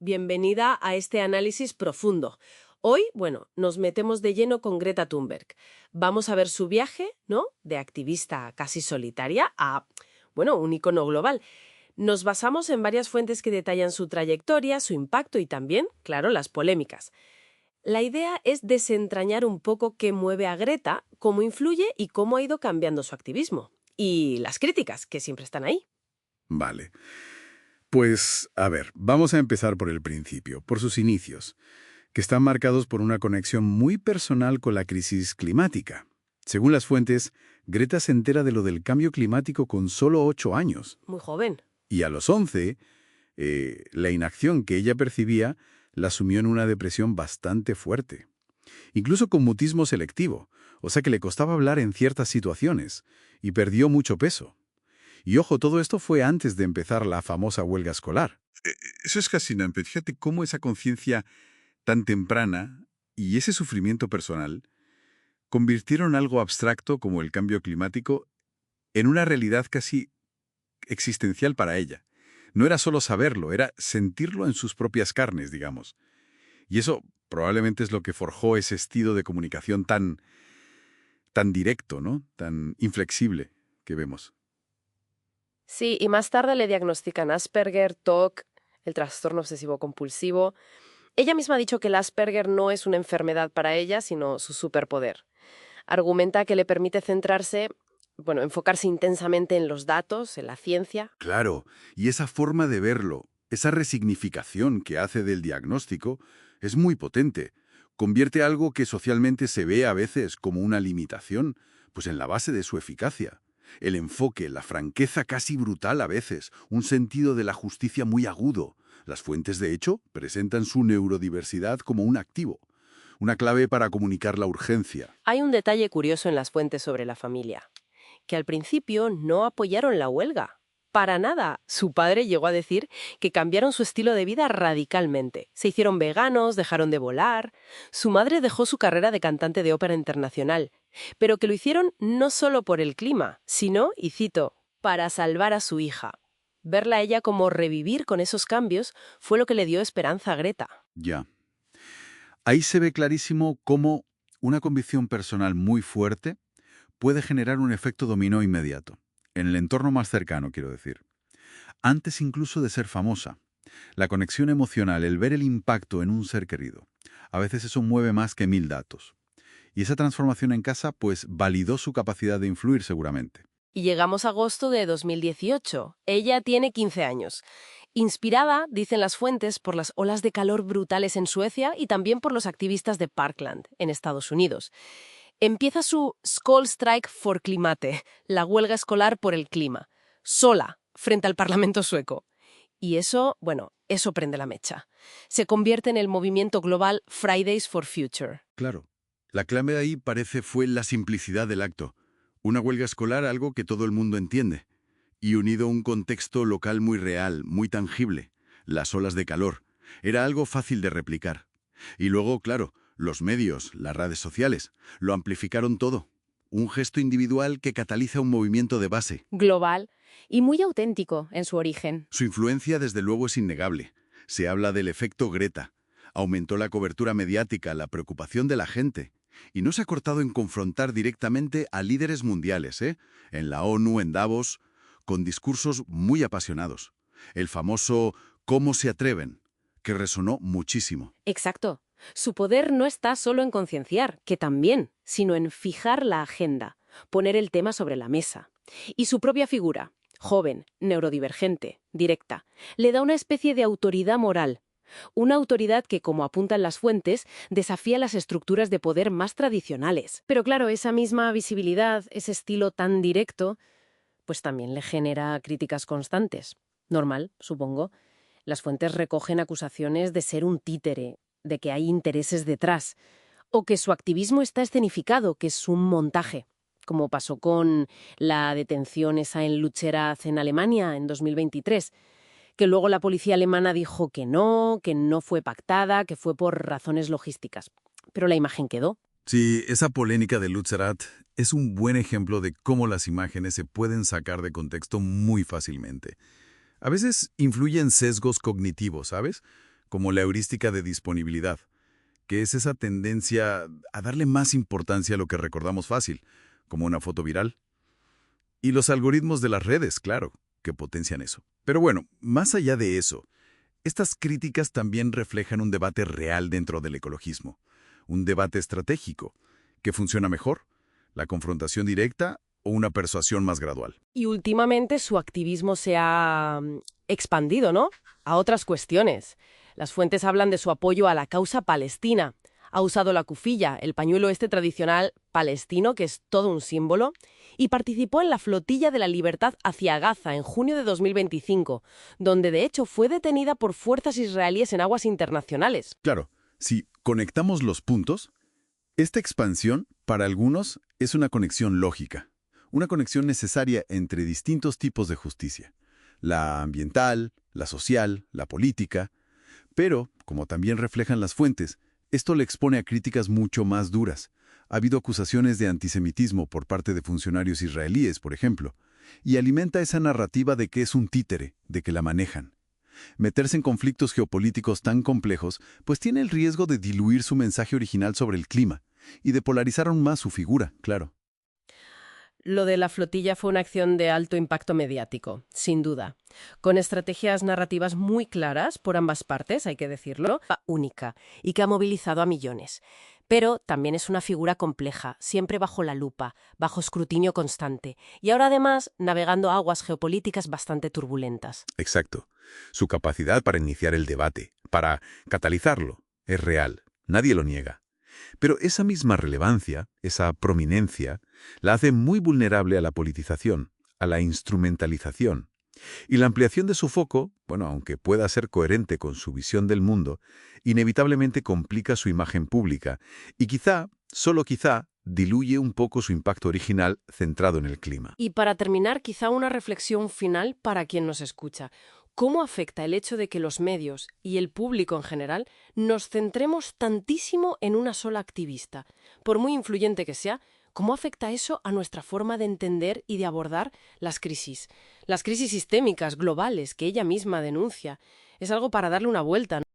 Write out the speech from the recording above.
Bienvenida a este análisis profundo. Hoy, nos metemos de lleno con Greta Thunberg. Vamos a ver su viaje, ¿no? De activista casi solitaria a, un icono global. Nos basamos en varias fuentes que detallan su trayectoria, su impacto y también, claro, las polémicas. La idea es desentrañar un poco qué mueve a Greta, cómo influye y cómo ha ido cambiando su activismo. Y las críticas, que siempre están ahí. Vale. Pues, a ver, vamos a empezar por el principio, por sus inicios, que están marcados por una conexión muy personal con la crisis climática. Según las fuentes, Greta se entera de lo del cambio climático con solo 8 años. Muy joven. Y a los 11, la inacción que ella percibía la sumió en una depresión bastante fuerte. Incluso con mutismo selectivo, o sea que le costaba hablar en ciertas situaciones, y perdió mucho peso. Y ojo, todo esto fue antes de empezar la famosa huelga escolar. Eso es fascinante. Fíjate cómo esa conciencia tan temprana y ese sufrimiento personal convirtieron algo abstracto como el cambio climático en una realidad casi existencial para ella. No era solo saberlo, era sentirlo en sus propias carnes, digamos. Y eso probablemente es lo que forjó ese estilo de comunicación tan directo, ¿no? Tan inflexible que vemos. Sí, y más tarde le diagnostican Asperger, TOC, el trastorno obsesivo-compulsivo. Ella misma ha dicho que el Asperger no es una enfermedad para ella, sino su superpoder. Argumenta que le permite centrarse, enfocarse intensamente en los datos, en la ciencia. Claro, y esa forma de verlo, esa resignificación que hace del diagnóstico, es muy potente. Convierte algo que socialmente se ve a veces como una limitación, pues en la base de su eficacia. El enfoque, la franqueza casi brutal a veces, un sentido de la justicia muy agudo. Las fuentes, de hecho, presentan su neurodiversidad como un activo, una clave para comunicar la urgencia. Hay un detalle curioso en las fuentes sobre la familia, que al principio no apoyaron la huelga. Para nada. Su padre llegó a decir que cambiaron su estilo de vida radicalmente. Se hicieron veganos, dejaron de volar. Su madre dejó su carrera de cantante de ópera internacional, pero que lo hicieron no solo por el clima, sino, y cito, para salvar a su hija. Verla a ella como revivir con esos cambios fue lo que le dio esperanza a Greta. Ya. Ahí se ve clarísimo cómo una convicción personal muy fuerte puede generar un efecto dominó inmediato. En el entorno más cercano, quiero decir. Antes incluso de ser famosa. La conexión emocional, el ver el impacto en un ser querido. A veces eso mueve más que 1000 datos. Y esa transformación en casa, pues, validó su capacidad de influir seguramente. Y llegamos a agosto de 2018. Ella tiene 15 años. Inspirada, dicen las fuentes, por las olas de calor brutales en Suecia y también por los activistas de Parkland, en Estados Unidos. Empieza su Skolstrike for Klimate, la huelga escolar por el clima, sola, frente al Parlamento sueco. Y eso prende la mecha. Se convierte en el movimiento global Fridays for Future. Claro. La clave ahí fue la simplicidad del acto. Una huelga escolar, algo que todo el mundo entiende. Y unido a un contexto local muy real, muy tangible. Las olas de calor. Era algo fácil de replicar. Y luego, claro, los medios, las redes sociales, lo amplificaron todo. Un gesto individual que cataliza un movimiento de base. Global y muy auténtico en su origen. Su influencia, desde luego, es innegable. Se habla del efecto Greta. Aumentó la cobertura mediática, la preocupación de la gente. Y no se ha cortado en confrontar directamente a líderes mundiales, en la ONU, en Davos, con discursos muy apasionados. El famoso «¿Cómo se atreven?», que resonó muchísimo. Exacto. Su poder no está solo en concienciar, que también, sino en fijar la agenda, poner el tema sobre la mesa. Y su propia figura, joven, neurodivergente, directa, le da una especie de autoridad moral. Una autoridad que, como apuntan las fuentes, desafía las estructuras de poder más tradicionales. Pero claro, esa misma visibilidad, ese estilo tan directo, pues también le genera críticas constantes. Normal, supongo. Las fuentes recogen acusaciones de ser un títere, de que hay intereses detrás, o que su activismo está escenificado, que es un montaje, como pasó con la detención esa en Lützerath, en Alemania, en 2023, que luego la policía alemana dijo que no fue pactada, que fue por razones logísticas. Pero la imagen quedó. Sí, esa polémica de Lützerath es un buen ejemplo de cómo las imágenes se pueden sacar de contexto muy fácilmente. A veces influyen sesgos cognitivos, ¿sabes? como la heurística de disponibilidad, que es esa tendencia a darle más importancia a lo que recordamos fácil, como una foto viral. Y los algoritmos de las redes, claro, que potencian eso. Pero bueno, más allá de eso, estas críticas también reflejan un debate real dentro del ecologismo, un debate estratégico, ¿qué funciona mejor? ¿La confrontación directa o una persuasión más gradual? Y últimamente su activismo se ha expandido, ¿no?, a otras cuestiones. Las fuentes hablan de su apoyo a la causa palestina. Ha usado la kufilla, el pañuelo tradicional palestino, que es todo un símbolo, y participó en la flotilla de la libertad hacia Gaza en junio de 2025, donde de hecho fue detenida por fuerzas israelíes en aguas internacionales. Claro, si conectamos los puntos, esta expansión, para algunos, es una conexión lógica, una conexión necesaria entre distintos tipos de justicia, la ambiental, la social, la política, pero, como también reflejan las fuentes, esto le expone a críticas mucho más duras. Ha habido acusaciones de antisemitismo por parte de funcionarios israelíes, por ejemplo, y alimenta esa narrativa de que es un títere, de que la manejan. Meterse en conflictos geopolíticos tan complejos, pues tiene el riesgo de diluir su mensaje original sobre el clima, y de polarizar aún más su figura, claro. Lo de la flotilla fue una acción de alto impacto mediático, sin duda, con estrategias narrativas muy claras por ambas partes, hay que decirlo, única, y que ha movilizado a millones. Pero también es una figura compleja, siempre bajo la lupa, bajo escrutinio constante, y ahora además navegando aguas geopolíticas bastante turbulentas. Exacto. Su capacidad para iniciar el debate, para catalizarlo, es real. Nadie lo niega. Pero esa misma relevancia, esa prominencia, la hace muy vulnerable a la politización, a la instrumentalización. Y la ampliación de su foco, bueno, aunque pueda ser coherente con su visión del mundo, inevitablemente complica su imagen pública y quizá, solo quizá, diluye un poco su impacto original centrado en el clima. Y para terminar, quizá una reflexión final para quien nos escucha. ¿Cómo afecta el hecho de que los medios y el público en general nos centremos tantísimo en una sola activista? Por muy influyente que sea, ¿cómo afecta eso a nuestra forma de entender y de abordar las crisis? Las crisis sistémicas, globales, que ella misma denuncia. Es algo para darle una vuelta, ¿no?